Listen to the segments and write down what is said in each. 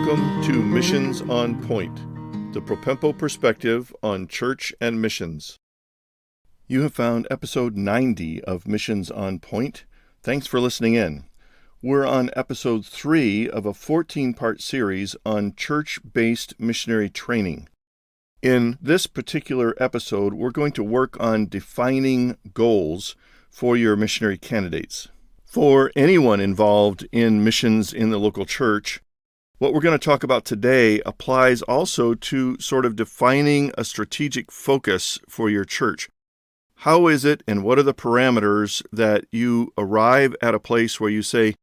Welcome to Missions on Point, the Propempo perspective on church and missions. You have found episode 90 of Missions on Point. Thanks for listening in. We're on episode 3 of a 14-part series on church-based missionary training. In this particular episode, we're going to work on defining goals for your missionary candidates. For anyone involved in missions in the local church, what we're going to talk about today applies also to sort of defining a strategic focus for your church. How is it and what are the parameters that you arrive at a place where you say,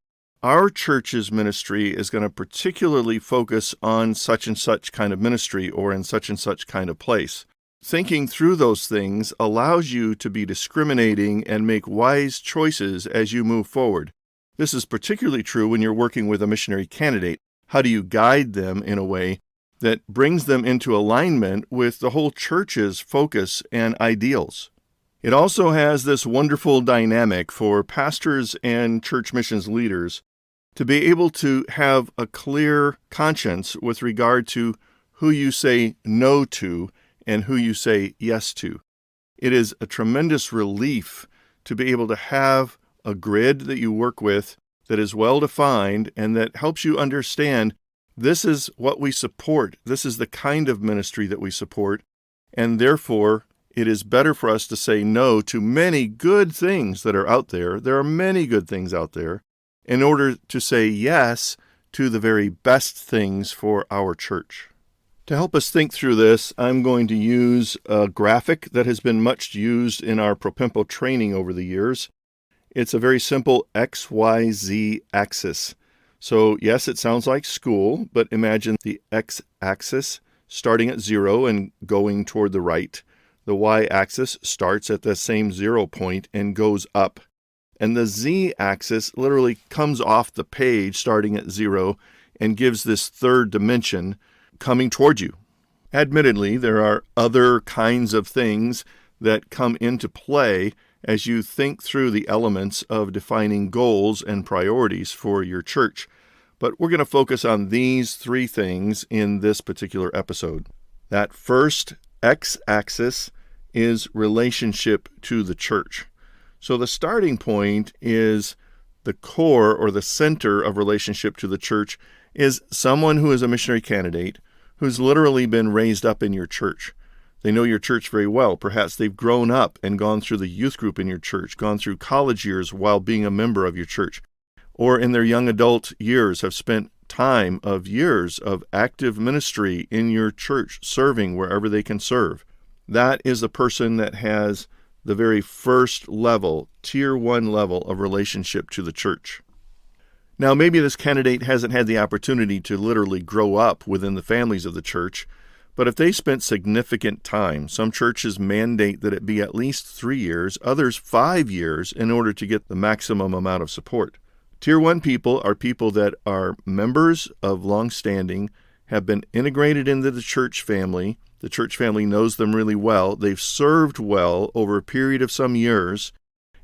our church's ministry is going to particularly focus on such and such kind of ministry or in such and such kind of place? Thinking through those things allows you to be discriminating and make wise choices as you move forward. This is particularly true when you're working with a missionary candidate. How do you guide them in a way that brings them into alignment with the whole church's focus and ideals? It also has this wonderful dynamic for pastors and church missions leaders to be able to have a clear conscience with regard to who you say no to and who you say yes to. It is a tremendous relief to be able to have a grid that you work with that is well-defined and that helps you understand this is what we support, this is the kind of ministry that we support, and therefore it is better for us to say no to many good things that are out there. There are many good things out there in order to say yes to the very best things for our church. To help us think through this, I'm going to use a graphic that has been much used in our Propempo training over the years. It's a very simple XYZ axis. So yes, it sounds like school, but imagine the X-axis starting at 0 and going toward the right. The Y-axis starts at the same 0 point and goes up. And the Z-axis literally comes off the page starting at 0 and gives this third dimension coming toward you. Admittedly, there are other kinds of things that come into play as you think through the elements of defining goals and priorities for your church. But we're going to focus on these 3 things in this particular episode. That first X-axis is relationship to the church. So the starting point is the core or the center of relationship to the church is someone who is a missionary candidate who's literally been raised up in your church. They know your church very well. Perhaps they've grown up and gone through the youth group in your church, gone through college years while being a member of your church, or in their young adult years have spent time of years of active ministry in your church, serving wherever they can serve. That is the person that has the very first level, tier 1 level of relationship to the church. Now, maybe this candidate hasn't had the opportunity to literally grow up within the families of the church, but if they spent significant time, some churches mandate that it be at least 3 years, others 5 years in order to get the maximum amount of support. Tier 1 people are people that are members of long-standing, have been integrated into the church family. The church family knows them really well. They've served well over a period of some years,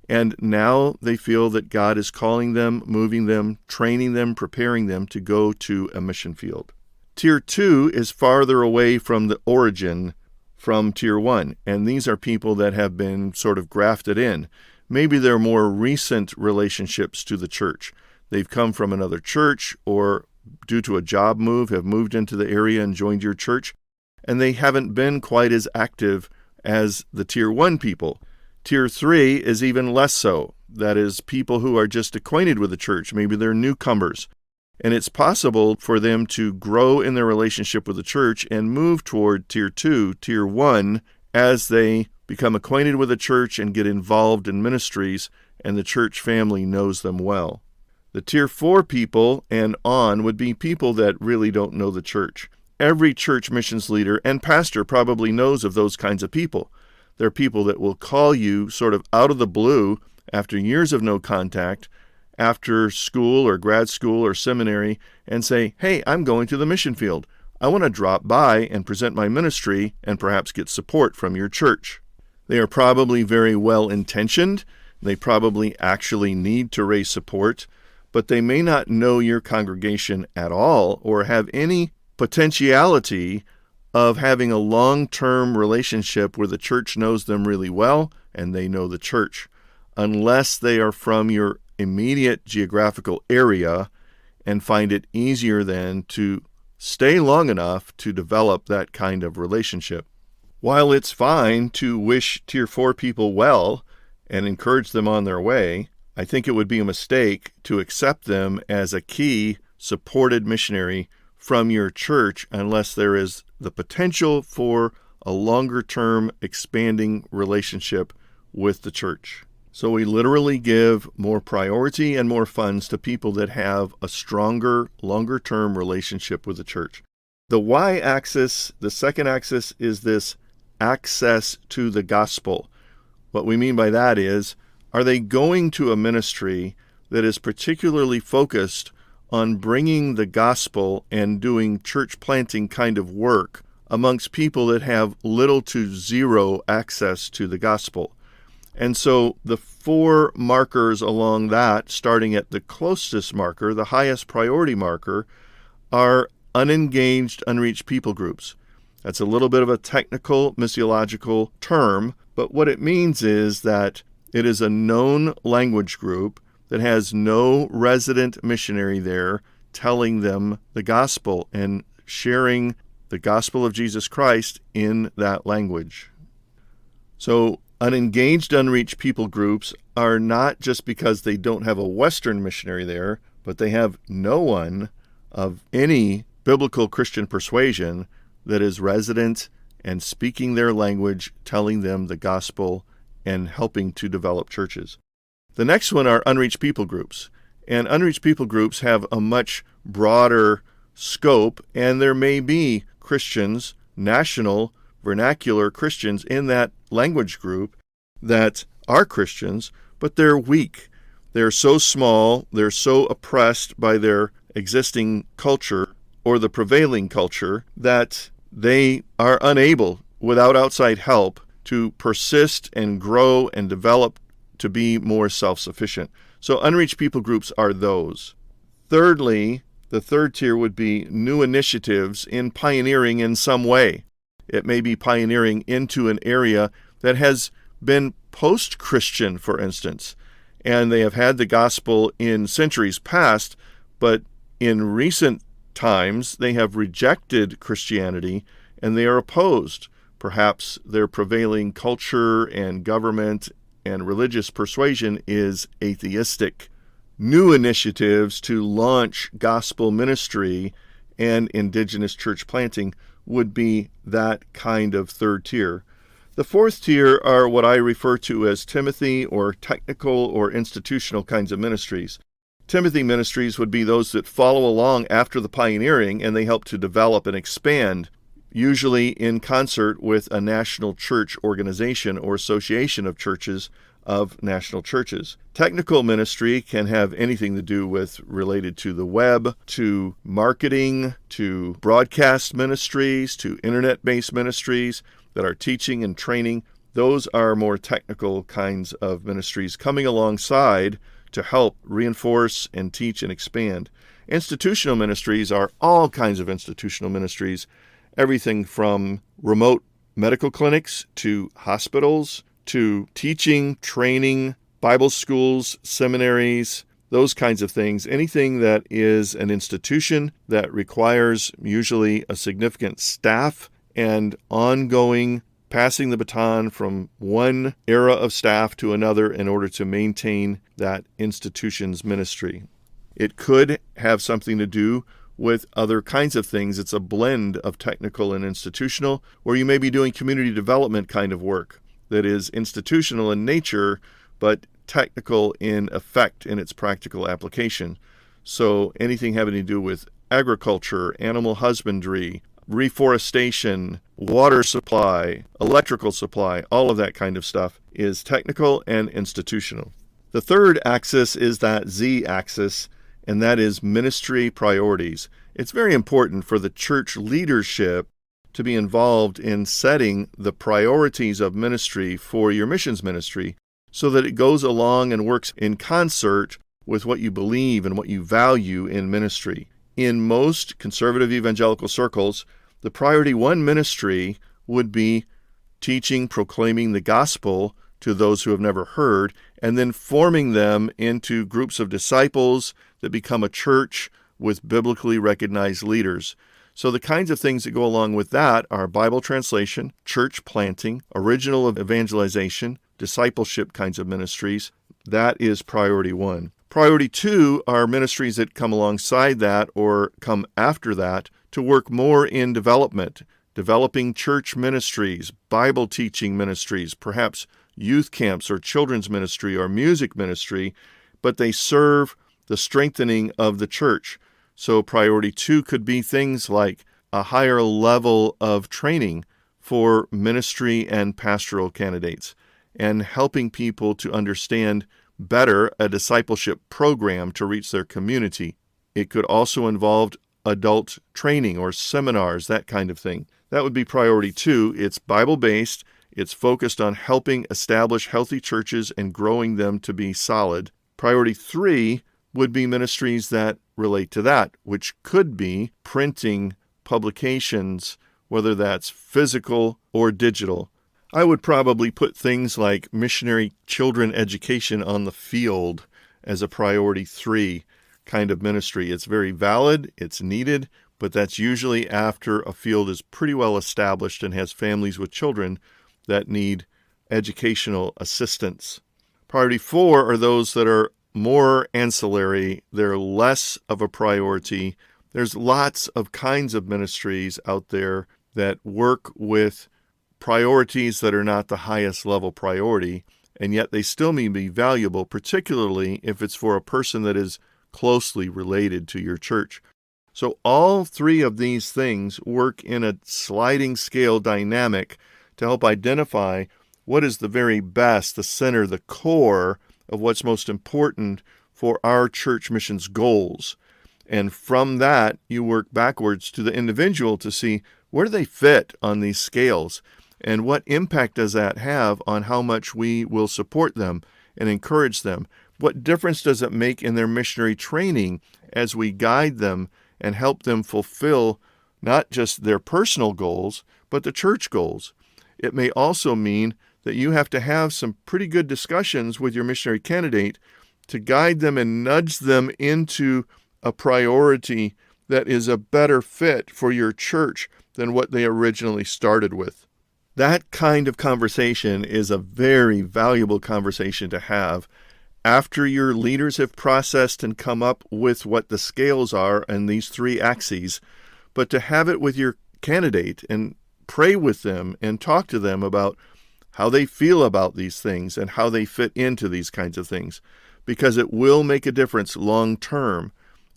and now they feel that God is calling them, moving them, training them, preparing them to go to a mission field. Tier 2 is farther away from the origin from Tier 1, and these are people that have been sort of grafted in. Maybe they're more recent relationships to the church. They've come from another church or due to a job move have moved into the area and joined your church, and they haven't been quite as active as the Tier 1 people. Tier 3 is even less so. That is, people who are just acquainted with the church. Maybe they're newcomers. And it's possible for them to grow in their relationship with the church and move toward Tier 2, Tier 1, as they become acquainted with the church and get involved in ministries, and the church family knows them well. The Tier 4 people and on would be people that really don't know the church. Every church missions leader and pastor probably knows of those kinds of people. They're people that will call you sort of out of the blue after years of no contact, after school or grad school or seminary, and say, hey, I'm going to the mission field. I want to drop by and present my ministry and perhaps get support from your church. They are probably very well-intentioned. They probably actually need to raise support, but they may not know your congregation at all or have any potentiality of having a long-term relationship where the church knows them really well and they know the church, unless they are from your immediate geographical area and find it easier then to stay long enough to develop that kind of relationship. While it's fine to wish Tier 4 people well and encourage them on their way, I think it would be a mistake to accept them as a key supported missionary from your church unless there is the potential for a longer-term expanding relationship with the church. So we literally give more priority and more funds to people that have a stronger, longer-term relationship with the church. The y-axis, the second axis, is this access to the gospel. What we mean by that is, are they going to a ministry that is particularly focused on bringing the gospel and doing church planting kind of work amongst people that have little to zero access to the gospel? And so the 4 markers along that, starting at the closest marker, the highest priority marker, are unengaged, unreached people groups. That's a little bit of a technical, missiological term, but what it means is that it is a known language group that has no resident missionary there telling them the gospel and sharing the gospel of Jesus Christ in that language. So unengaged, unreached people groups are not just because they don't have a Western missionary there, but they have no one of any biblical Christian persuasion that is resident and speaking their language, telling them the gospel and helping to develop churches. The next one are unreached people groups. And unreached people groups have a much broader scope, and there may be Christians, national, vernacular Christians in that language group that are Christians, but they're weak. They're so small, they're so oppressed by their existing culture or the prevailing culture that they are unable, without outside help, to persist and grow and develop to be more self-sufficient. So unreached people groups are those. Thirdly, the third tier would be new initiatives in pioneering in some way. It may be pioneering into an area that has been post-Christian, for instance, and they have had the gospel in centuries past, but in recent times they have rejected Christianity and they are opposed. Perhaps their prevailing culture and government and religious persuasion is atheistic. New initiatives to launch gospel ministry and indigenous church planting would be that kind of third tier. The fourth tier are what I refer to as Timothy or technical or institutional kinds of ministries. Timothy ministries would be those that follow along after the pioneering and they help to develop and expand, usually in concert with a national church organization or association of churches of national churches. Technical ministry can have anything to do with related to the web, to marketing, to broadcast ministries, to internet-based ministries that are teaching and training. Those are more technical kinds of ministries coming alongside to help reinforce and teach and expand. Institutional ministries are all kinds of institutional ministries, everything from remote medical clinics to hospitals to teaching, training, Bible schools, seminaries, those kinds of things. Anything that is an institution that requires usually a significant staff and ongoing passing the baton from one era of staff to another in order to maintain that institution's ministry. It could have something to do with other kinds of things. It's a blend of technical and institutional, where you may be doing community development kind of work that is institutional in nature, but technical in effect in its practical application. So anything having to do with agriculture, animal husbandry, reforestation, water supply, electrical supply, all of that kind of stuff is technical and institutional. The third axis is that Z-axis, and that is ministry priorities. It's very important for the church leadership to be involved in setting the priorities of ministry for your missions ministry so that it goes along and works in concert with what you believe and what you value in ministry. In most conservative evangelical circles, the priority one ministry would be teaching, proclaiming the gospel to those who have never heard, and then forming them into groups of disciples that become a church with biblically recognized leaders. So the kinds of things that go along with that are Bible translation, church planting, original evangelization, discipleship kinds of ministries. That is priority one. Priority two are ministries that come alongside that or come after that to work more in development, developing church ministries, Bible teaching ministries, perhaps youth camps or children's ministry or music ministry, but they serve the strengthening of the church. So priority two could be things like a higher level of training for ministry and pastoral candidates and helping people to understand better a discipleship program to reach their community. It could also involve adult training or seminars, that kind of thing. That would be priority two. It's Bible-based. It's focused on helping establish healthy churches and growing them to be solid. Priority three would be ministries that relate to that, which could be printing publications, whether that's physical or digital. I would probably put things like missionary children education on the field as a priority three kind of ministry. It's very valid, it's needed, but that's usually after a field is pretty well established and has families with children that need educational assistance. Priority four are those that are more ancillary. They're less of a priority. There's lots of kinds of ministries out there that work with priorities that are not the highest level priority, and yet they still may be valuable, particularly if it's for a person that is closely related to your church. So all three of these things work in a sliding scale dynamic to help identify what is the very best, the center, the core of what's most important for our church missions goals. And from that, you work backwards to the individual to see where do they fit on these scales and what impact does that have on how much we will support them and encourage them. What difference does it make in their missionary training as we guide them and help them fulfill not just their personal goals, but the church goals? It may also mean that you have to have some pretty good discussions with your missionary candidate to guide them and nudge them into a priority that is a better fit for your church than what they originally started with. That kind of conversation is a very valuable conversation to have after your leaders have processed and come up with what the scales are and these three axes, but to have it with your candidate and pray with them and talk to them about how they feel about these things and how they fit into these kinds of things, because it will make a difference long term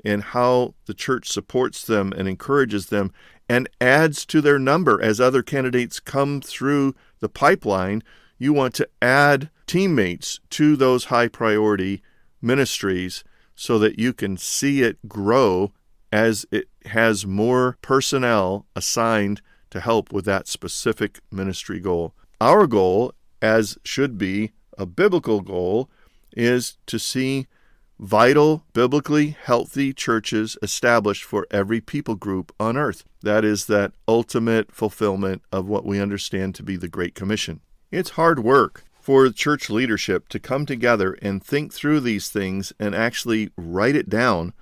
in how the church supports them and encourages them and adds to their number as other candidates come through the pipeline. You want to add teammates to those high priority ministries so that you can see it grow as it has more personnel assigned to help with that specific ministry goal. Our goal, as should be a biblical goal, is to see vital, biblically healthy churches established for every people group on earth. That is that ultimate fulfillment of what we understand to be the Great Commission. It's hard work for church leadership to come together and think through these things and actually write it down.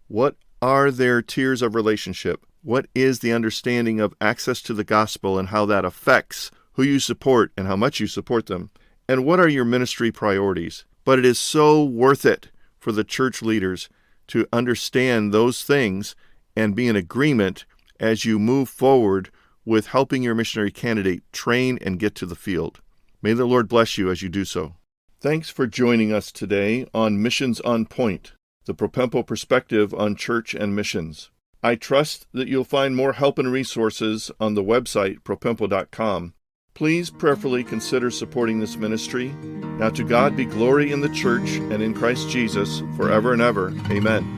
What are their tiers of relationship? What is the understanding of access to the gospel and how that affects who you support and how much you support them? And what are your ministry priorities? But it is so worth it for the church leaders to understand those things and be in agreement as you move forward with helping your missionary candidate train and get to the field. May the Lord bless you as you do so. Thanks for joining us today on Missions on Point, the Propempo perspective on church and missions. I trust that you'll find more help and resources on the website, propempo.com. Please prayerfully consider supporting this ministry. Now to God be glory in the church and in Christ Jesus forever and ever. Amen.